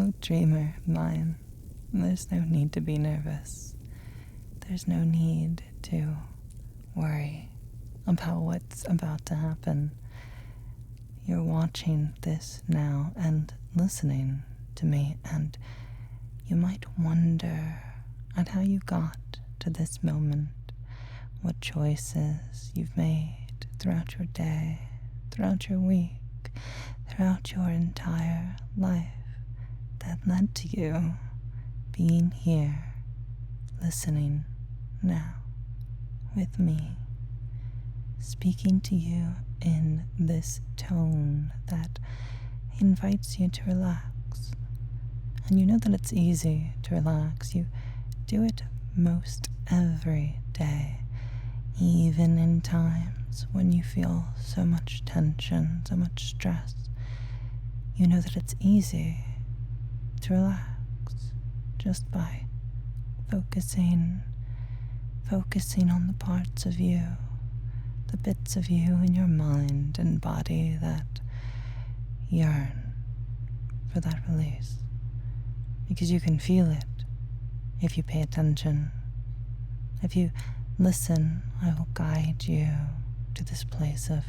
Oh, dreamer mine, there's no need to be nervous. There's no need to worry about what's about to happen. You're watching this now and listening to me, and you might wonder at how you got to this moment, what choices you've made throughout your day, throughout your week, throughout your entire life that led to you being here, listening now with me, speaking to you in this tone that invites you to relax. And you know that it's easy to relax. You do it most every day, even in times when you feel so much tension, so much stress. You know that it's easy to relax just by focusing on the parts of you, the bits of you in your mind and body that yearn for that release. Because you can feel it if you pay attention. If you listen, I will guide you to this place of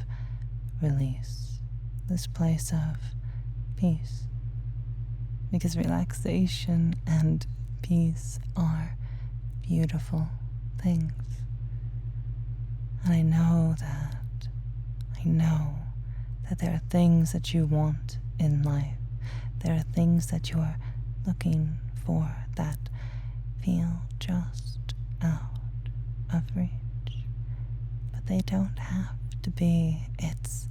release, this place of peace. Because relaxation and peace are beautiful things. And I know that there are things that you want in life. There are things that you are looking for that feel just out of reach. But they don't have to be. It's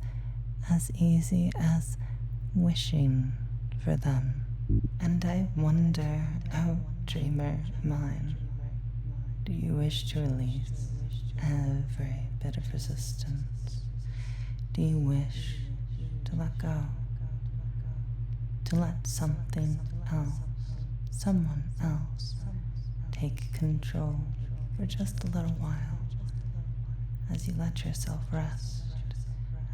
as easy as wishing for them. And I wonder, oh dreamer mine, do you wish to release every bit of resistance? Do you wish to let go? To let something else, someone else, take control for just a little while, as you let yourself rest,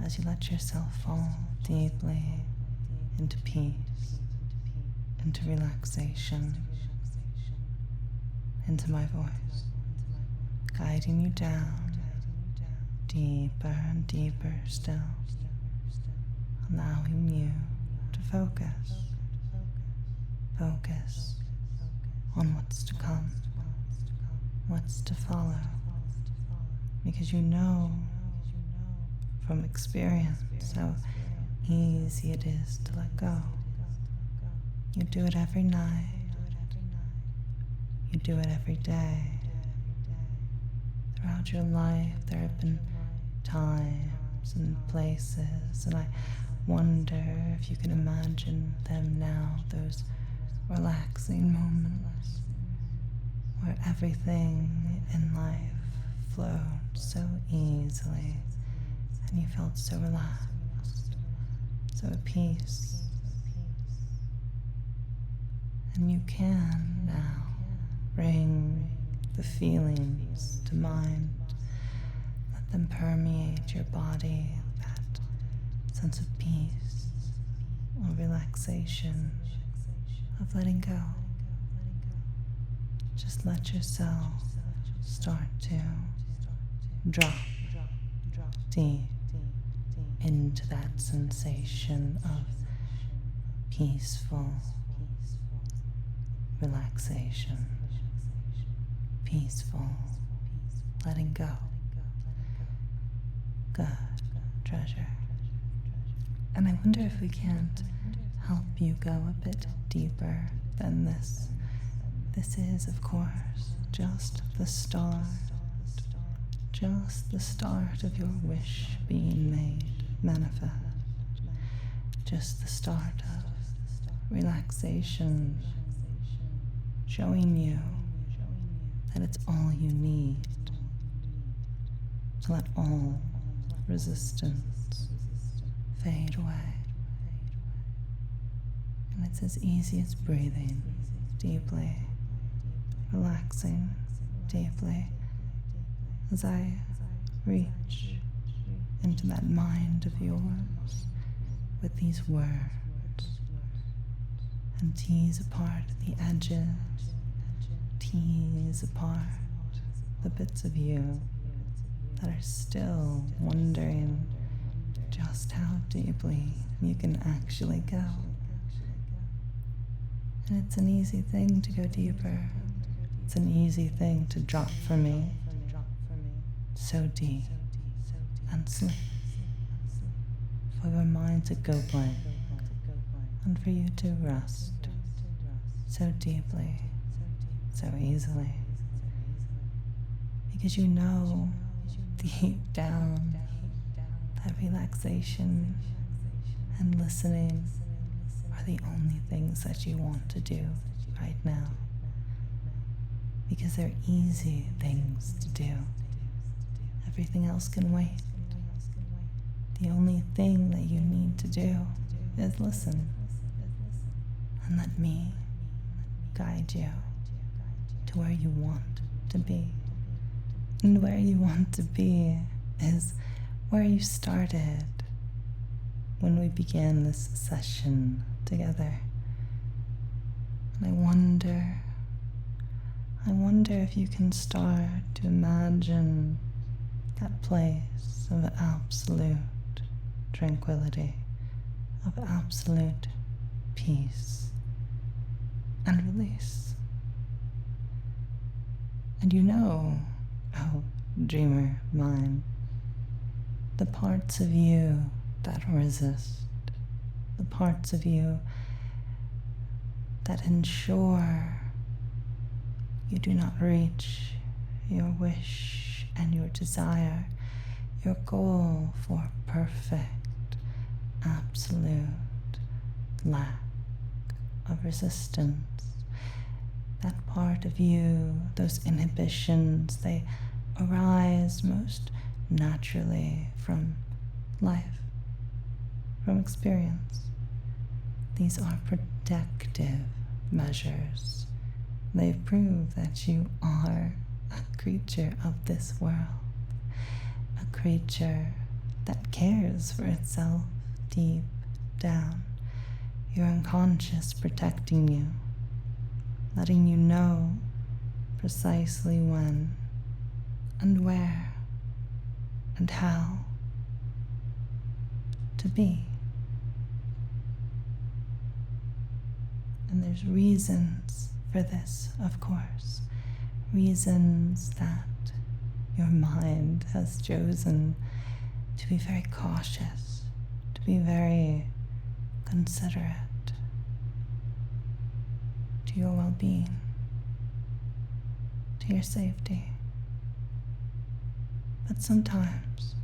as you let yourself fall deeply into peace, into relaxation, into my voice, guiding you down, deeper and deeper still, allowing you to focus on what's to come, what's to follow, because you know from experience how easy it is to let go. You do it every night, you do it every day. Throughout your life there have been times and places, and I wonder if you can imagine them now, those relaxing moments where everything in life flowed so easily and you felt so relaxed, so at peace. And you can now bring the feelings to mind, let them permeate your body, that sense of peace or relaxation, of letting go. Just let yourself start to drop deep into that sensation of peaceful relaxation, peaceful letting go. Good, treasure. And I wonder if we can't help you go a bit deeper than this. This is, of course, just the start of your wish being made manifest, just the start of relaxation, showing you that it's all you need to let all resistance fade away. And it's as easy as breathing deeply, relaxing deeply, as I reach into that mind of yours with these words and tease apart the edges, tease apart the bits of you that are still wondering just how deeply you can actually go. And it's an easy thing to go deeper. It's an easy thing to drop for me so deep and sleep, for your mind to go blank and for you to rest so deeply, so easily, because you know deep down that relaxation and listening are the only things that you want to do right now, because they're easy things to do. Everything else can wait. The only thing that you need to do is listen and let me guide you to where you want to be. And where you want to be is where you started when we began this session together. And I wonder if you can start to imagine that place of absolute tranquility, of absolute peace and release. And you know, oh, dreamer mine, the parts of you that resist, the parts of you that ensure you do not reach your wish and your desire, your goal for perfect, absolute lack of resistance. That part of you, those inhibitions, they arise most naturally from life, from experience. These are protective measures. They prove that you are a creature of this world, a creature that cares for itself deep down. Your unconscious protecting you, letting you know precisely when and where and how to be. And there's reasons for this, of course, reasons that your mind has chosen to be very cautious, to be very considerate to your well-being, to your safety. But sometimes,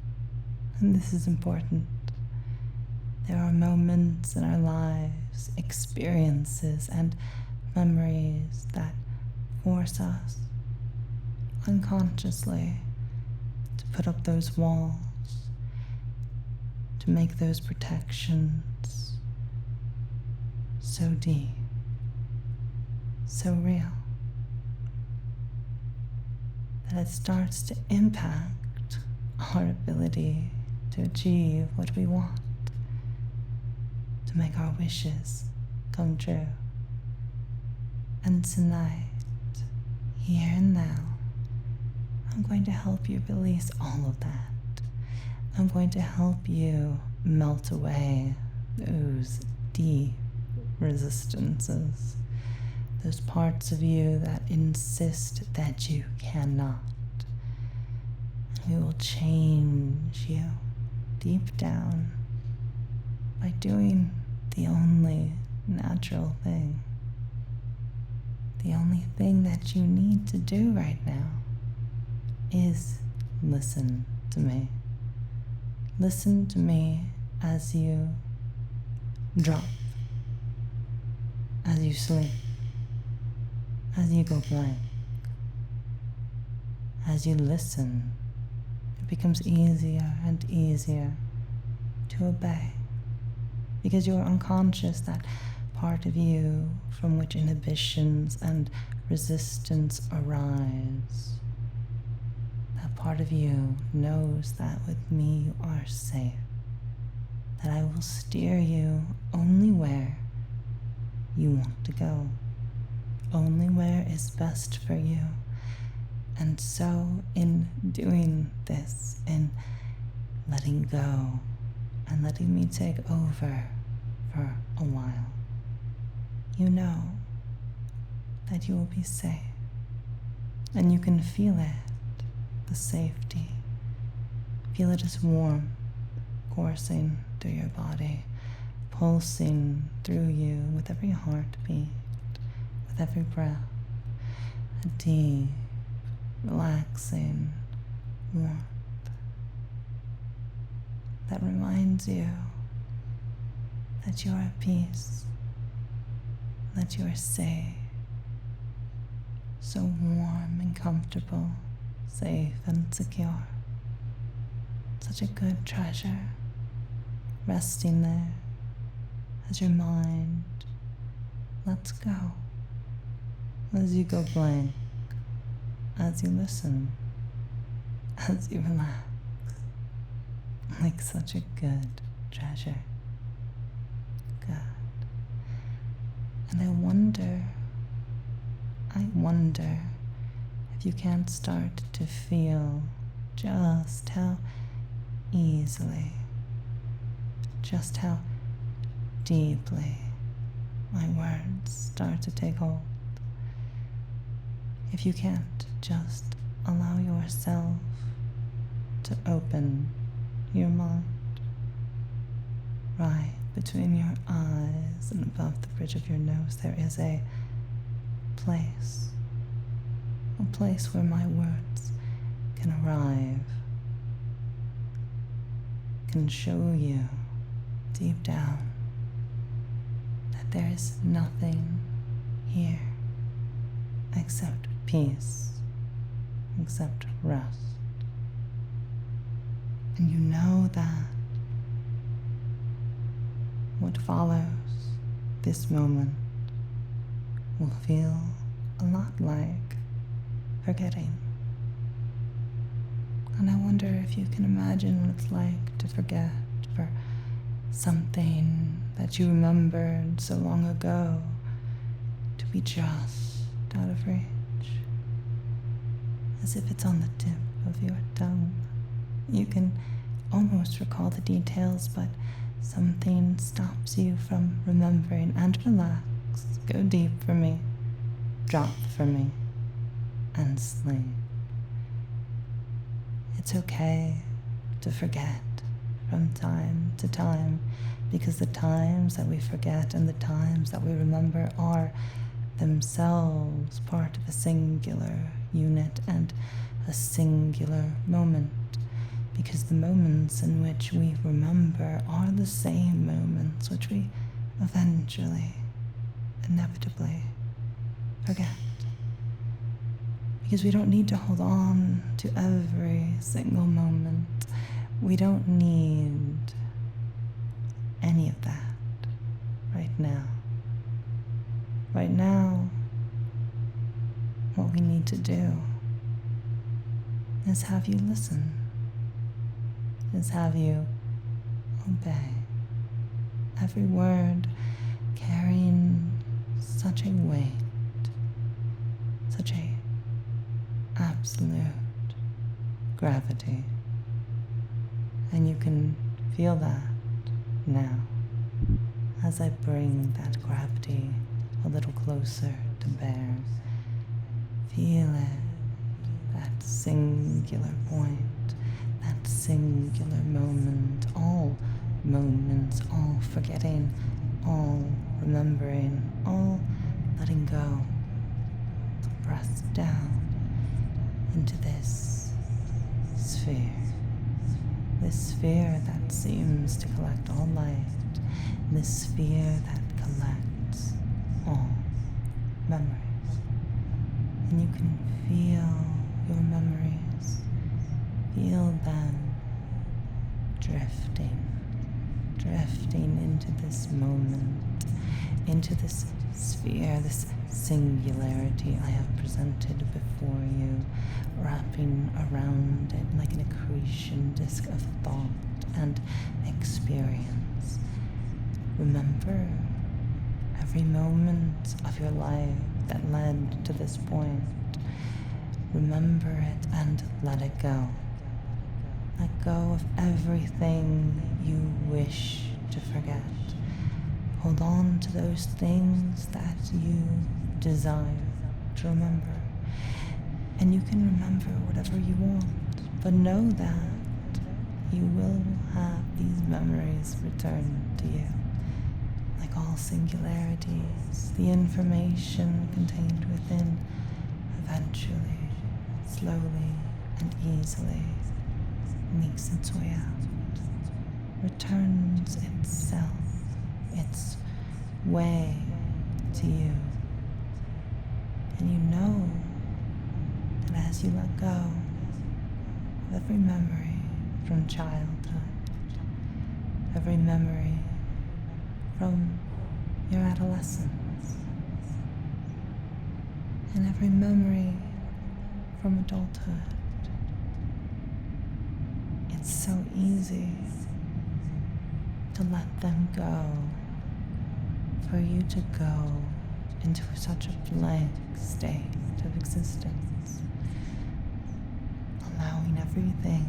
and this is important, there are moments in our lives, experiences and memories that force us unconsciously to put up those walls, to make those protections so deep, so real, that it starts to impact our ability to achieve what we want, to make our wishes come true. And tonight, here and now, I'm going to help you release all of that. I'm going to help you melt away those deep resistances, those parts of you that insist that you cannot. And we will change you deep down by doing the only natural thing. The only thing that you need to do right now is listen to me. Listen to me as you drop, as you sleep, as you go blank. As you listen, it becomes easier and easier to obey, because you are unconscious that part of you from which inhibitions and resistance arise. That part of you knows that with me you are safe, that I will steer you only where you want to go, only where is best for you. And so in doing this, in letting go and letting me take over for a while, you know that you will be safe. And you can feel it, the safety. Feel it as warm, coursing through your body, pulsing through you with every heartbeat, with every breath. A deep, relaxing warmth that reminds you that you are at peace, that you are safe, so warm and comfortable, safe and secure. Such a good treasure, resting there as your mind lets go, as you go blank, as you listen, as you relax, like such a good treasure. Good. And I wonder if you can't start to feel just how easily, just how deeply my words start to take hold. If you can't just allow yourself to open your mind right between your eyes and above the bridge of your nose, there is a place where my words can arrive, can show you deep down that there is nothing here except peace, except rest. And you know that what follows this moment will feel a lot like forgetting. And I wonder if you can imagine what it's like to forget for something that you remembered so long ago to be just out of reach, as if it's on the tip of your tongue. You can almost recall the details, but something stops you from remembering. And relax, go deep for me, drop for me, and sleep. It's okay to forget from time to time, because the times that we forget and the times that we remember are themselves part of a singular unit and a singular moment, because the moments in which we remember are the same moments which we eventually, inevitably forget. Because we don't need to hold on to every single moment. We don't need any of that right now. Right now, what we need to do is have you listen, is have you obey. Every word carrying such a weight, such a absolute gravity. And you can feel that now as I bring that gravity a little closer to bear. Feel it, that singular point, that singular moment, all moments, all forgetting, all remembering, all letting go. Press down into this sphere that seems to collect all light, this sphere that collects all memories. And you can feel your memories, feel them drifting into this moment, into this sphere, this singularity I have presented before you, wrapping around it like an accretion disk of thought and experience. Remember every moment of your life that led to this point. Remember it and let it go. Let go of everything you wish to forget. Hold on to those things that you desire to remember. And you can remember whatever you want, but know that you will have these memories returned to you. Like all singularities, the information contained within eventually, slowly and easily makes its way out, returns itself, its way to you. And you know that as you let go of every memory from childhood, every memory from your adolescence, and every memory from adulthood, it's so easy to let them go, for you to go into such a blank state of existence, allowing everything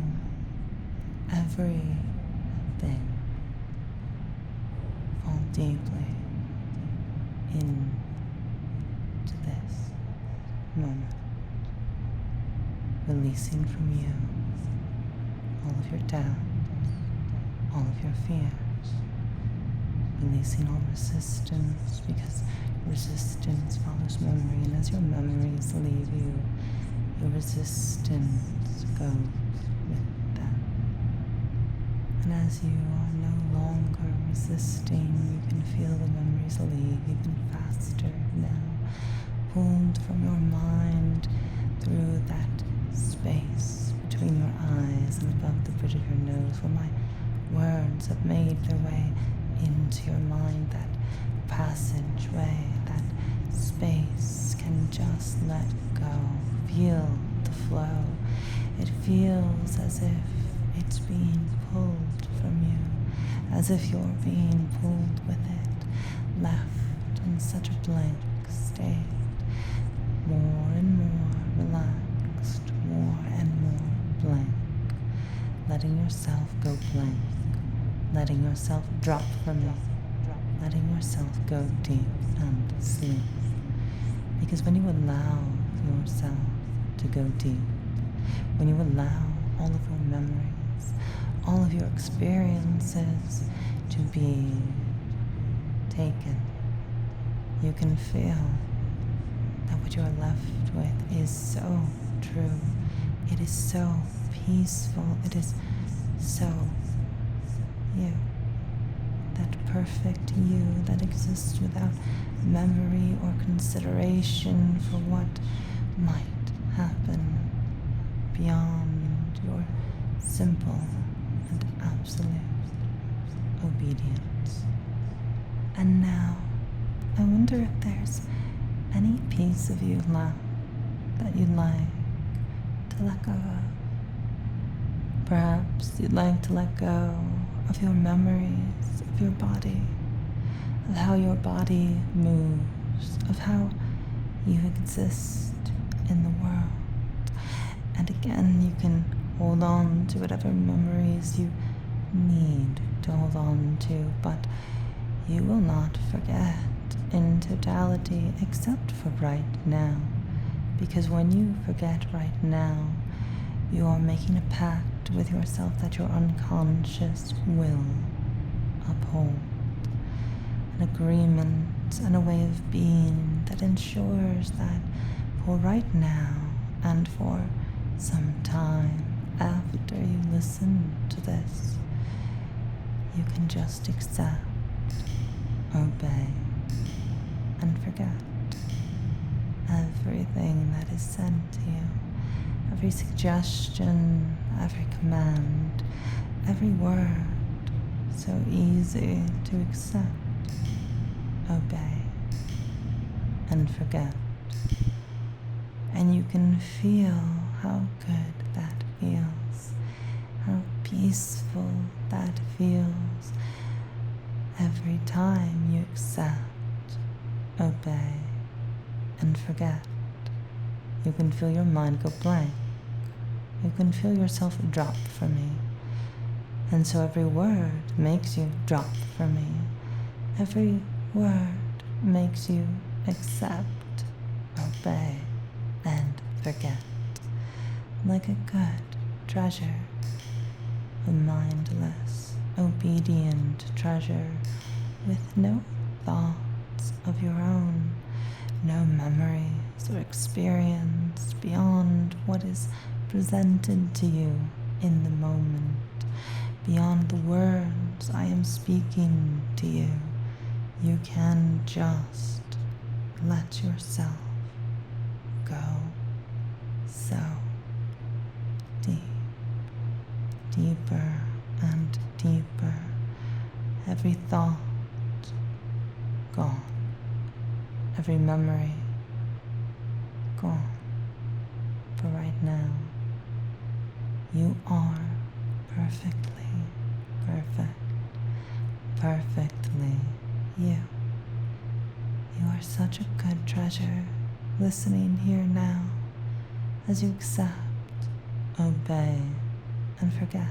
fall deeply into this moment, releasing from you all of your doubts, all of your fears, releasing all resistance, because resistance follows memory, and as your memories leave you, your resistance goes with them. And as you are no longer resisting, you can feel the memories leave even faster now, pulled from your mind through that space between your eyes and above the bridge of your nose, where my words have made their way into your mind, that passageway, that space can just let go. Feel the flow. It feels as if it's being pulled from you, as if you're being pulled with it, left in such a blank state, more and more relaxed, more and more blank, letting yourself go blank, letting yourself drop from it, letting yourself go deep and sleep. Because when you allow yourself to go deep, when you allow all of your memories, all of your experiences to be taken, you can feel that what you are left with is so true. It is so peaceful. It is so you. That perfect you that exists without memory or consideration for what might happen beyond your simple and absolute obedience. And now, I wonder if there's any piece of you left that you'd like to let go of. Perhaps you'd like to let go of your memories of your body, of how your body moves, of how you exist in the world. And again, you can hold on to whatever memories you need to hold on to, but you will not forget in totality except for right now. Because when you forget right now, you are making a pact with yourself that your unconscious will uphold. An agreement and a way of being that ensures that for right now and for some time after you listen to this, you can just accept, obey, and forget everything that is sent to you. Every suggestion, every command, every word, so easy to accept, obey, and forget. And you can feel how good that feels, how peaceful that feels every time you accept, obey, and forget. You can feel your mind go blank. You can feel yourself drop for me. And so every word makes you drop for me. Every word makes you accept, obey, and forget. Like a good treasure, a mindless, obedient treasure with no thoughts of your own, no memories or experience beyond what is presented to you in the moment, beyond the words I am speaking to you. You can just let yourself go so deep, deeper and deeper. Every thought gone, every memory gone. For right now, you are perfectly perfect, perfectly you. You are such a good treasure, listening here now as you accept, obey, and forget.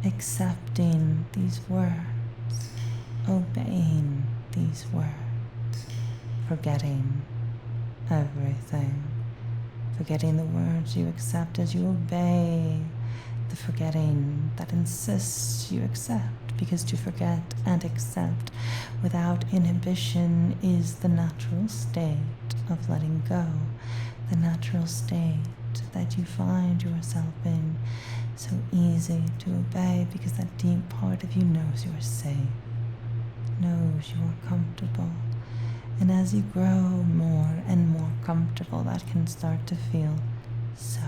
Accepting these words, obeying these words, forgetting everything, forgetting the words you accept as you obey, the forgetting that insists you accept, because to forget and accept without inhibition is the natural state of letting go, the natural state that you find yourself in. So easy to obey because that deep part of you knows you are safe, knows you are comfortable. And as you grow more and more comfortable, that can start to feel so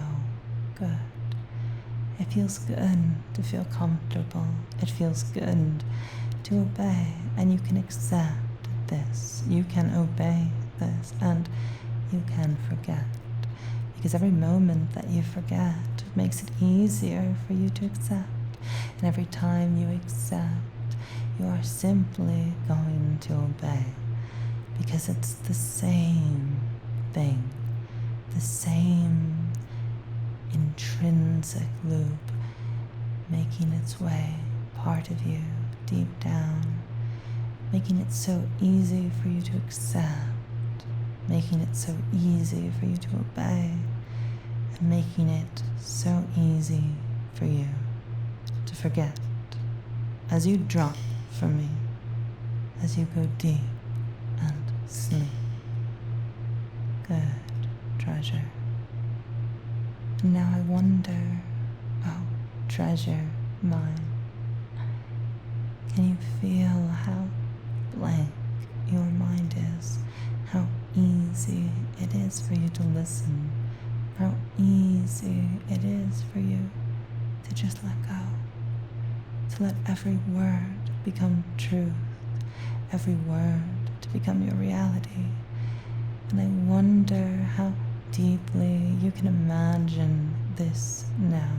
good. It feels good to feel comfortable. It feels good to obey, and you can accept this. You can obey this, and you can forget. Because every moment that you forget makes it easier for you to accept. And every time you accept, you are simply going to obey. Because it's the same thing, the same intrinsic loop making its way, part of you, deep down, making it so easy for you to accept, making it so easy for you to obey, and making it so easy for you to forget. As you drop from me, as you go deep and sleep. Good treasure. And now I wonder, oh, treasure mine, can you feel how blank your mind is? How easy it is for you to listen. How easy it is for you to just let go. To let every word become truth. Every word to become your reality. And I wonder how deeply you can imagine this now.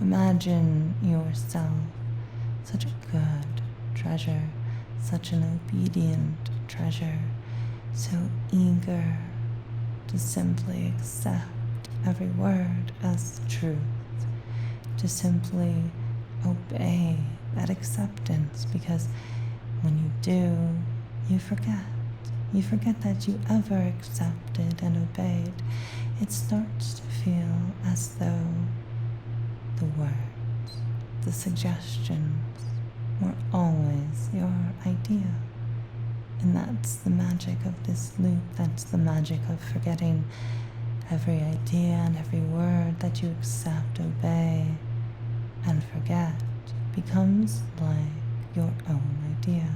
Imagine yourself such a good treasure, such an obedient treasure, so eager to simply accept every word as truth, to simply obey that acceptance, because when you do, you forget. You forget that you ever accepted and obeyed. It starts to feel as though the words, the suggestions were always your idea. And that's the magic of this loop. That's the magic of forgetting. Every idea and every word that you accept, obey, and forget becomes like your own idea.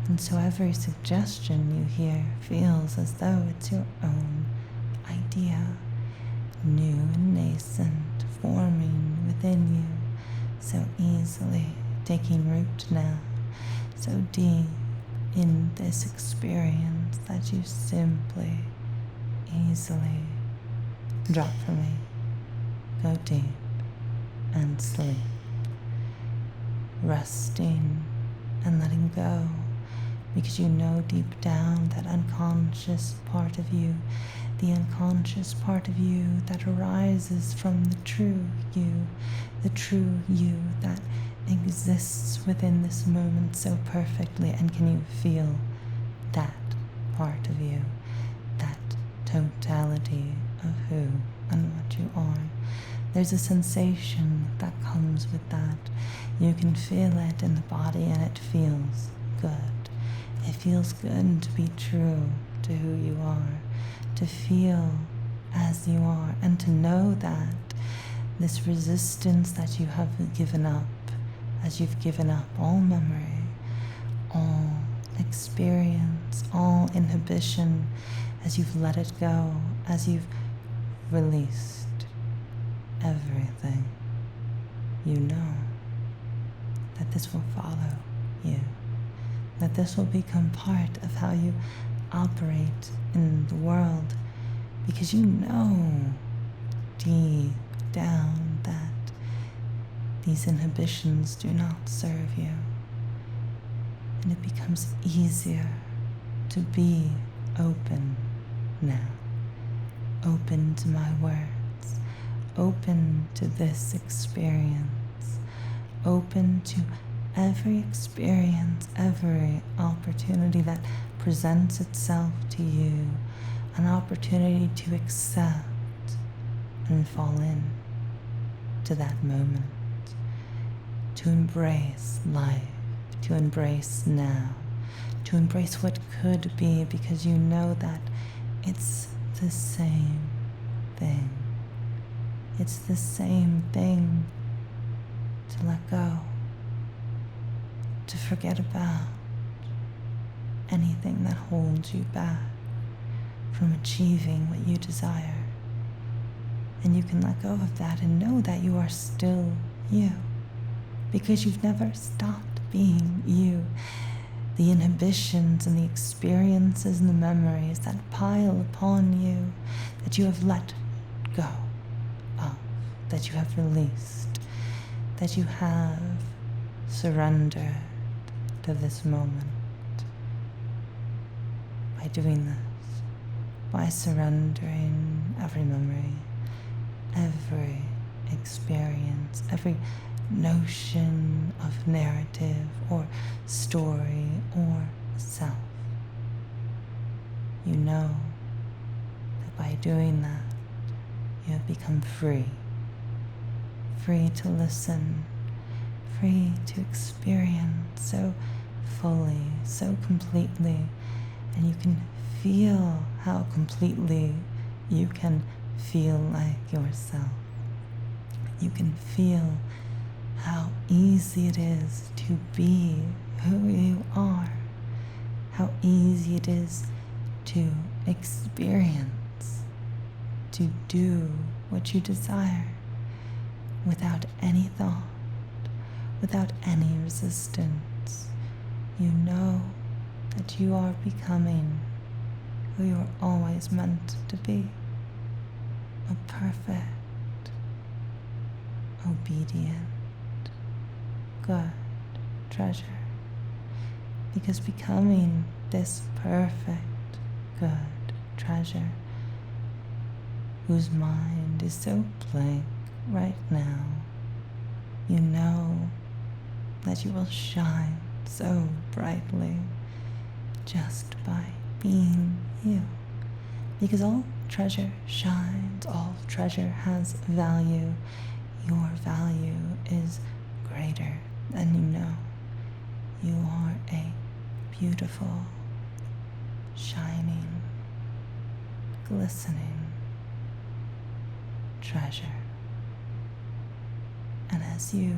And so every suggestion you hear feels as though it's your own idea, new and nascent, forming within you, so easily taking root now, so deep in this experience that you simply, easily drop from me, go deep and sleep, resting and letting go, because you know deep down that unconscious part of you, the unconscious part of you that arises from the true you that exists within this moment so perfectly. And can you feel that part of you, that totality of who and what you are? There's a sensation that comes with that. You can feel it in the body, and it feels good. It feels good to be true to who you are, to feel as you are, and to know that this resistance that you have given up, as you've given up all memory, all experience, all inhibition, as you've let it go, as you've released everything, you know that this will follow you, that this will become part of how you operate in the world, because you know deep down that these inhibitions do not serve you. And it becomes easier to be open now, open to my words, open to this experience, open to every experience, every opportunity that presents itself to you, an opportunity to accept and fall in to that moment, to embrace life, to embrace now, to embrace what could be, because you know that it's the same thing. It's the same thing to let go, to forget about anything that holds you back from achieving what you desire. And you can let go of that and know that you are still you, because you've never stopped being you. The inhibitions and the experiences and the memories that pile upon you, that you have let go of, that you have released, that you have surrendered to this moment. By doing this, by surrendering every memory, every experience, every notion of narrative or story or self, you know that by doing that, you have become free. Free to listen, free to experience so fully, so completely, and you can feel how completely you can feel like yourself. You can feel how easy it is to be who you are, how easy it is to experience, to do what you desire without any thought, without any resistance. You know that you are becoming who you are always meant to be, a perfect, obedient, good treasure. Because becoming this perfect, good treasure, whose mind is so blank right now, you know that you will shine so brightly just by being you. Because all treasure shines, all treasure has value. Your value is greater than you know. You are a beautiful, shining, glistening treasure. And as you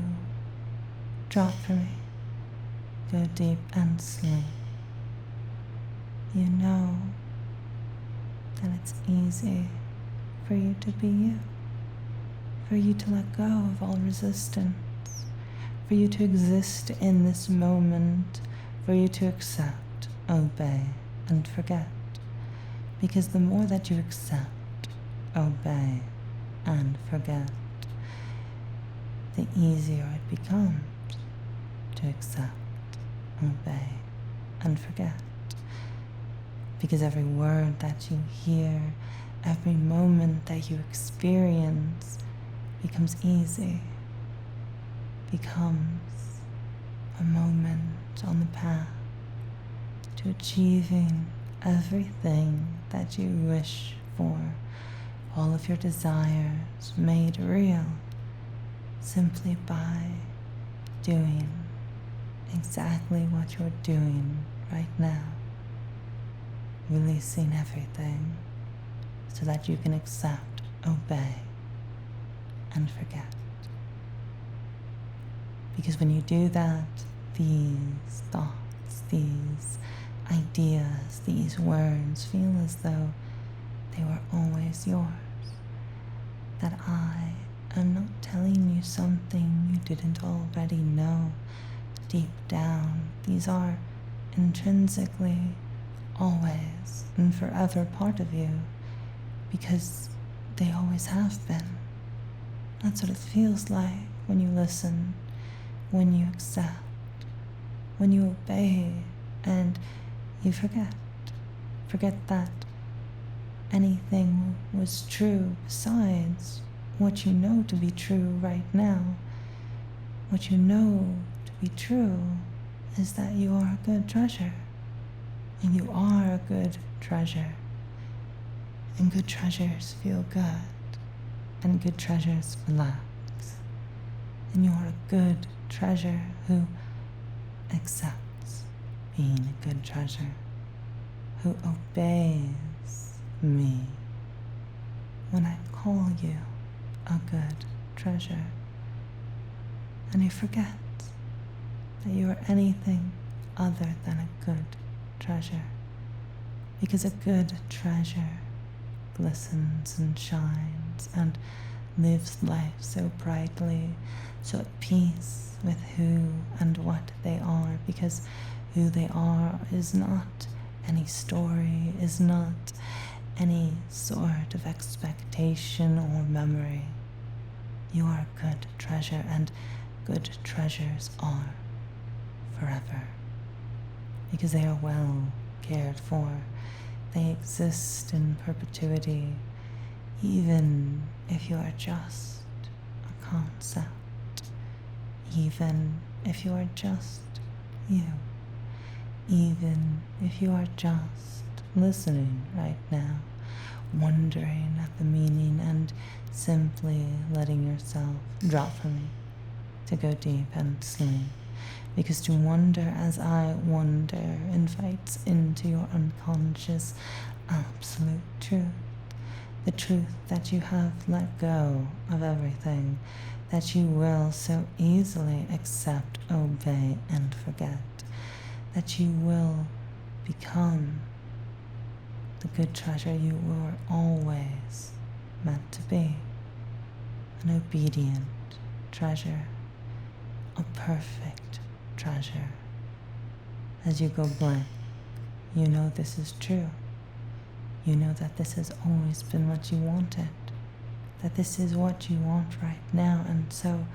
drop for me, go deep and sleep, you know that it's easy for you to be you, for you to let go of all resistance, for you to exist in this moment, for you to accept, obey, and forget. Because the more that you accept, obey, and forget, the easier it becomes to accept, obey, and forget. Because every word that you hear, every moment that you experience becomes easy, becomes a moment on the path to achieving everything that you wish for, all of your desires made real simply by doing exactly what you're doing right now, releasing everything so that you can accept, obey, and forget. Because when you do that, these thoughts, these ideas, these words feel as though they were always yours. That I am not telling you something you didn't already know. Deep down, these are intrinsically always and forever part of you, because they always have been. That's what it feels like when you listen, when you accept, when you obey, and you forget. Forget that anything was true besides what you know to be true right now. What you know to be true is that you are a good treasure, and you are a good treasure, and good treasures feel good, and good treasures relax, and you are a good treasure who accepts being a good treasure, who obeys me when I call you a good treasure, and you forget that you are anything other than a good treasure, because a good treasure glistens and shines and lives life so brightly, so at peace with who and what they are, because who they are is not any story, is not any sort of expectation or memory. You are a good treasure, and good treasures are forever, because they are well cared for. They exist in perpetuity, even if you are just a concept, even if you are just you, even if you are just listening right now, wondering at the meaning and simply letting yourself drop from it to go deep and sleep. Because to wonder as I wonder invites into your unconscious absolute truth. The truth that you have let go of everything, that you will so easily accept, obey, and forget. That you will become the good treasure you were always meant to be. An obedient treasure, a perfect treasure. As you go blank, you know this is true. You know that this has always been what you wanted, that this is what you want right now, and so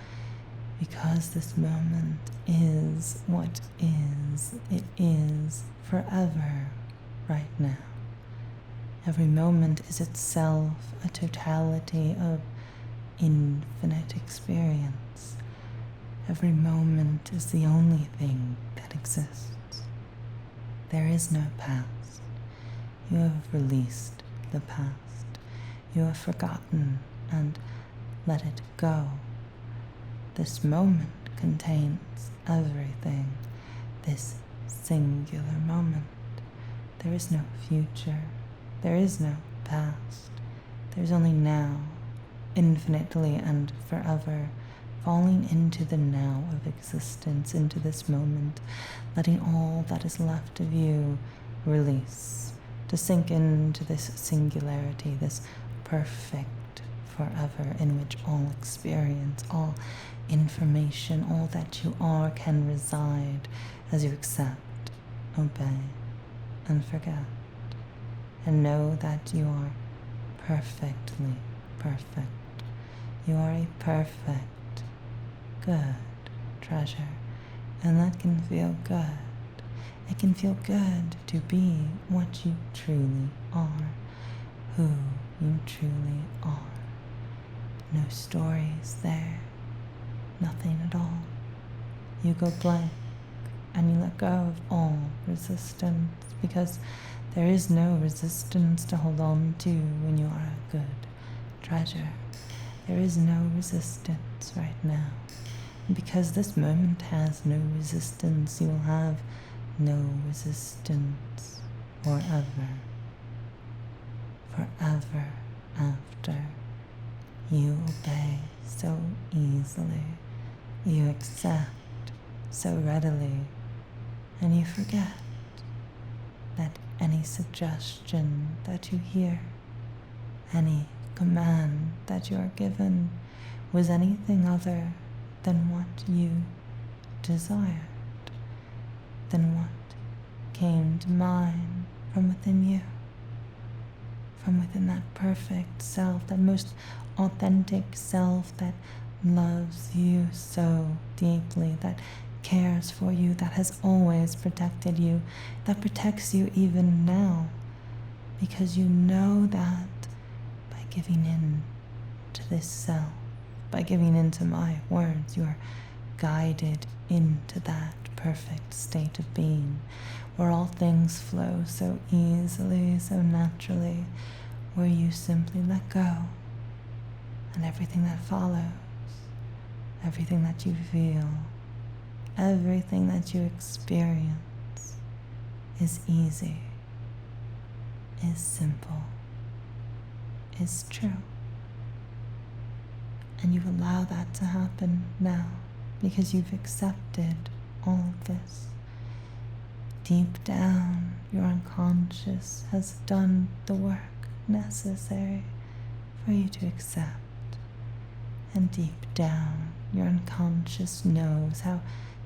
because this moment is what is, it is forever right now. Every moment is itself a totality of infinite experience. Every moment is the only thing that exists. There is no past. You have released the past. You have forgotten and let it go. This moment contains everything, this singular moment. There is no future. There is no past. There's only now, infinitely and forever, falling into the now of existence, into this moment, letting all that is left of you release, to sink into this singularity, this perfect forever in which all experience, all information, all that you are can reside as you accept, obey, and forget. And know that you are perfectly perfect. You are a perfect, good treasure, and that can feel good. It can feel good to be what you truly are, who you truly are. No stories there, nothing at all. You go blank and you let go of all resistance, because there is no resistance to hold on to when you are a good treasure. There is no resistance right now. And because this moment has no resistance, you will have no resistance forever. Forever after. You obey so easily. You accept so readily. And you forget that any suggestion that you hear, any command that you are given, was anything other than what you desired, than what came to mind from within you, from within that perfect self, that most authentic self that loves you so deeply, that cares for you, that has always protected you, that protects you even now, because you know that by giving in to this self, by giving in to my words, you are guided into that perfect state of being, where all things flow so easily, so naturally, where you simply let go, and everything that follows, everything that you feel, everything that you experience is easy, is simple, is true. And you allow that to happen now because you've accepted all of this. Deep down, your unconscious has done the work necessary for you to accept. And deep down, your unconscious knows how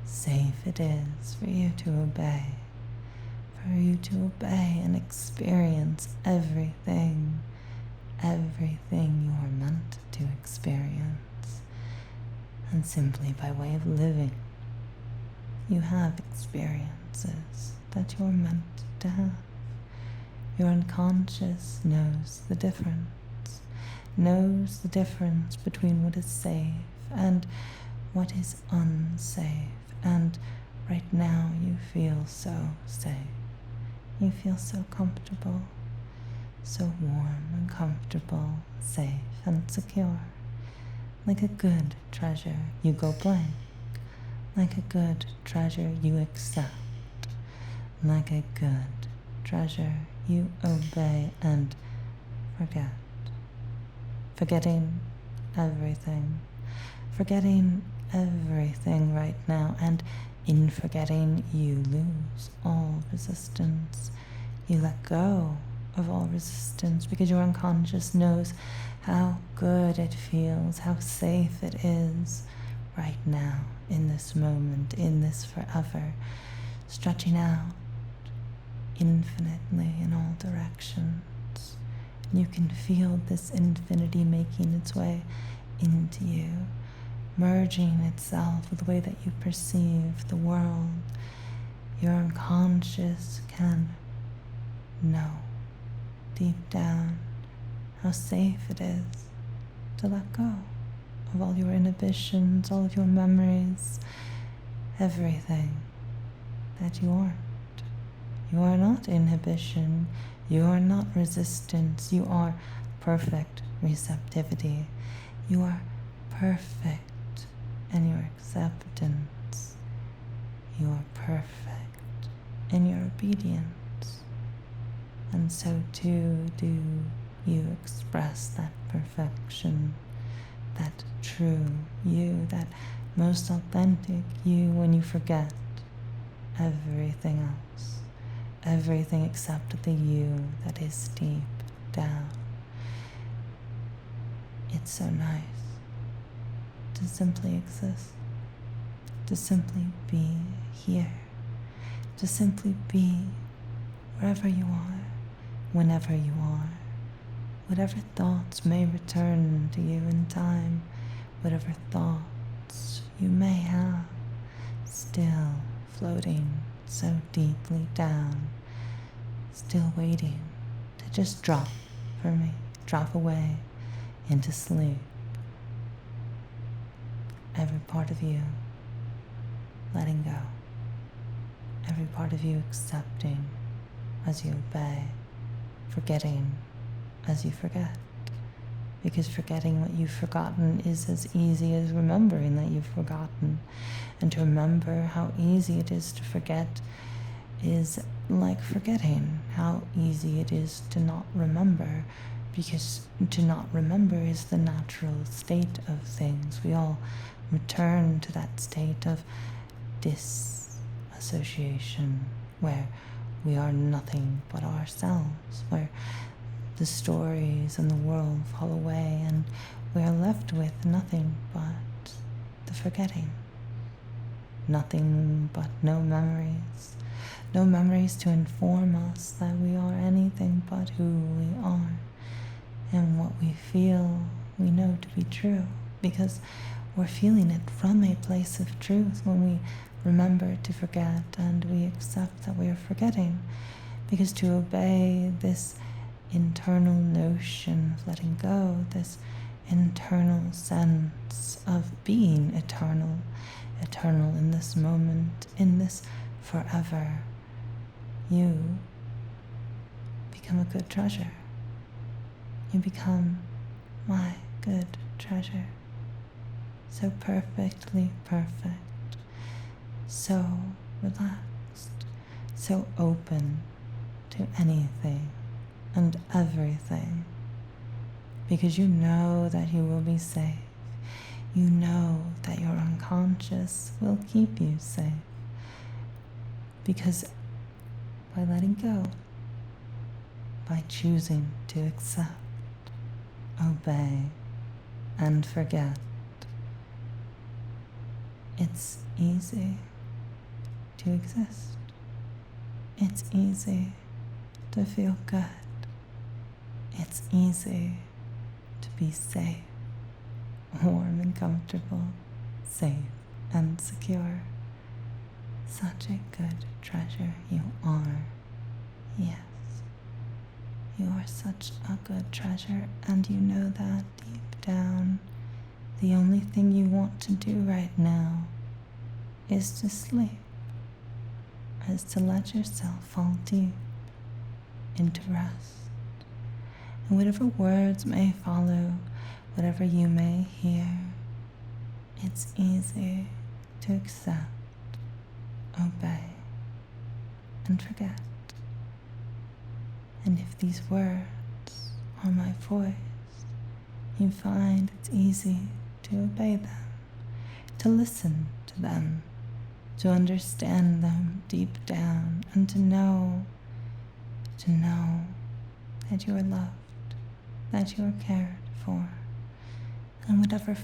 safe it is for you to obey, and experience everything you are meant to experience. And simply by way of living, you have experiences that you're meant to have. Your unconscious knows the difference between what is safe and what is unsafe. And right now you feel so safe. You feel so comfortable, so warm and comfortable, safe and secure. Like a good treasure, you go blank. Like a good treasure, you accept. Like a good treasure, you obey and forget. Forgetting everything right now, and in forgetting you lose all resistance. You let go of all resistance because your unconscious knows how good it feels, how safe it is right now, in this moment, in this forever, stretching out infinitely in all directions. You can feel this infinity making its way into you, merging itself with the way that you perceive the world. Your unconscious can know deep down how safe it is to let go of all your inhibitions, all of your memories, everything that you aren't. You are not inhibition. You are not resistance. You are perfect receptivity. You are perfect in your acceptance. You are perfect in your obedience. And so too do you express that perfection, that true you, that most authentic you, when you forget everything else, everything except the you that is deep down. It's so nice to simply exist, to simply be here, to simply be wherever you are, whenever you are, whatever thoughts may return to you in time, whatever thoughts you may have still floating so deeply down, still waiting to just drop for me, drop away into sleep. Every part of you letting go, every part of you accepting as you obey, forgetting as you forget. Because forgetting what you've forgotten is as easy as remembering that you've forgotten. And to remember how easy it is to forget is like forgetting how easy it is to not remember, because to not remember is the natural state of things. We all return to that state of disassociation, where we are nothing but ourselves, where the stories and the world fall away and we are left with nothing but the forgetting. Nothing but no memories to inform us that we are anything but who we are. And what we feel, we know to be true, because we're feeling it from a place of truth when we remember to forget and we accept that we are forgetting. Because to obey this internal notion of letting go, this internal sense of being eternal in this moment, in this forever, you become a good treasure. You become my good treasure. So perfectly perfect, so relaxed, so open to anything and everything, because you know that you will be safe. You know that your unconscious will keep you safe, because by letting go, by choosing to accept, obey, and forget, it's easy to exist. It's easy to feel good. It's easy to be safe, warm and comfortable, safe and secure. Such a good treasure you are. Yes, you are such a good treasure, and you know that deep down. The only thing you want to do right now is to sleep, is to let yourself fall deep into rest. And whatever words may follow, whatever you may hear, it's easy to accept, obey, and forget. And if these words are my voice, you find it's easy to obey them, to listen to them, to understand them deep down, and to know that you are loved, that you are cared for. And whatever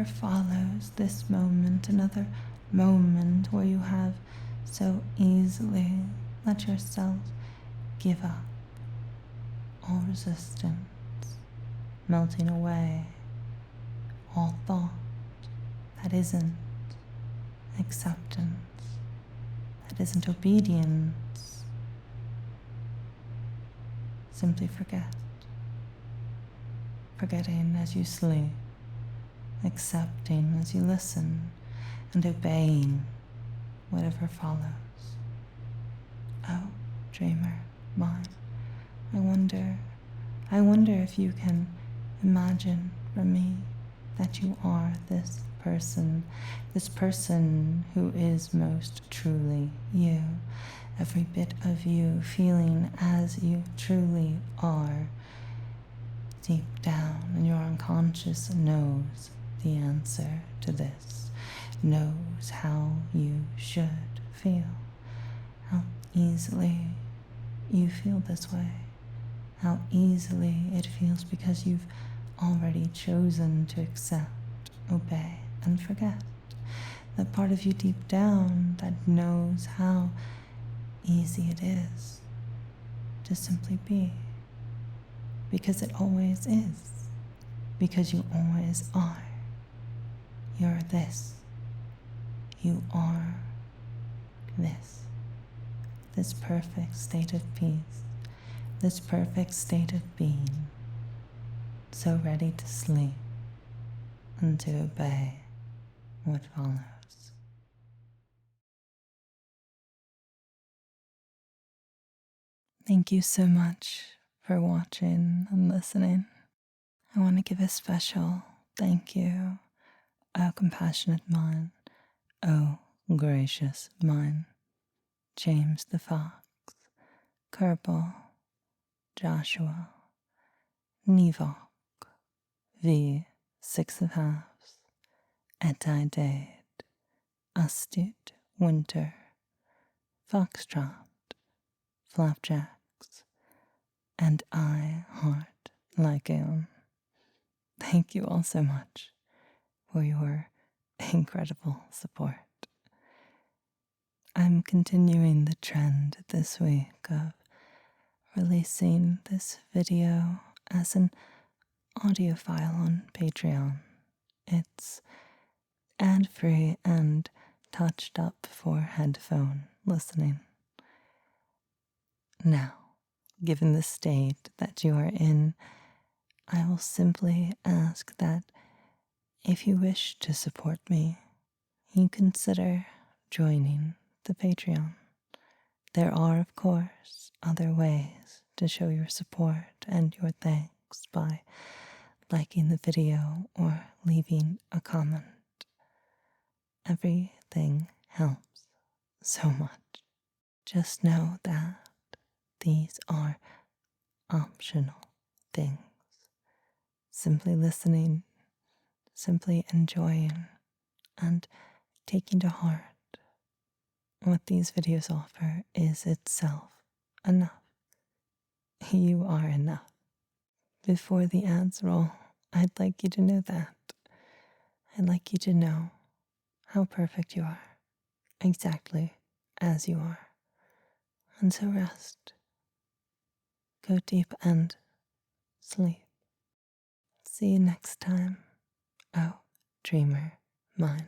follows this moment, another moment where you have so easily let yourself give up all resistance, melting away all thought that isn't acceptance, that isn't obedience. Simply forget. Forgetting as you sleep, accepting as you listen, and obeying whatever follows. Oh, dreamer mine, I wonder if you can imagine from me that you are this person who is most truly you, every bit of you feeling as you truly are. Deep down, and your unconscious knows the answer to this, knows how you should feel, how easily you feel this way, how easily it feels because you've already chosen to accept, obey, and forget. The part of you deep down that knows how easy it is to simply be. Because it always is. Because you always are. You're this. You are this perfect state of peace, this perfect state of being, so ready to sleep and to obey what follows. Thank you so much for watching and listening. I want to give a special thank you, O compassionate mind, O gracious mind, James the Fox, Kerbal, Joshua, Nevok, V, Six of Halves, Etidade, Astute Winter, Foxtrot, Flapjacks, and I Heart Lycaon. Thank you all so much for your incredible support. I'm continuing the trend this week of releasing this video as an audio file on Patreon. It's ad-free and touched up for headphone listening. Now, given the state that you are in, I will simply ask that if you wish to support me, you consider joining the Patreon. There are, of course, other ways to show your support and your thanks by liking the video or leaving a comment. Everything helps so much. Just know that these are optional things. Simply listening, simply enjoying, and taking to heart what these videos offer is itself enough. You are enough. Before the ads roll, I'd like you to know that. I'd like you to know how perfect you are, exactly as you are. And so rest, go deep and sleep. See you next time. Oh, dreamer mine.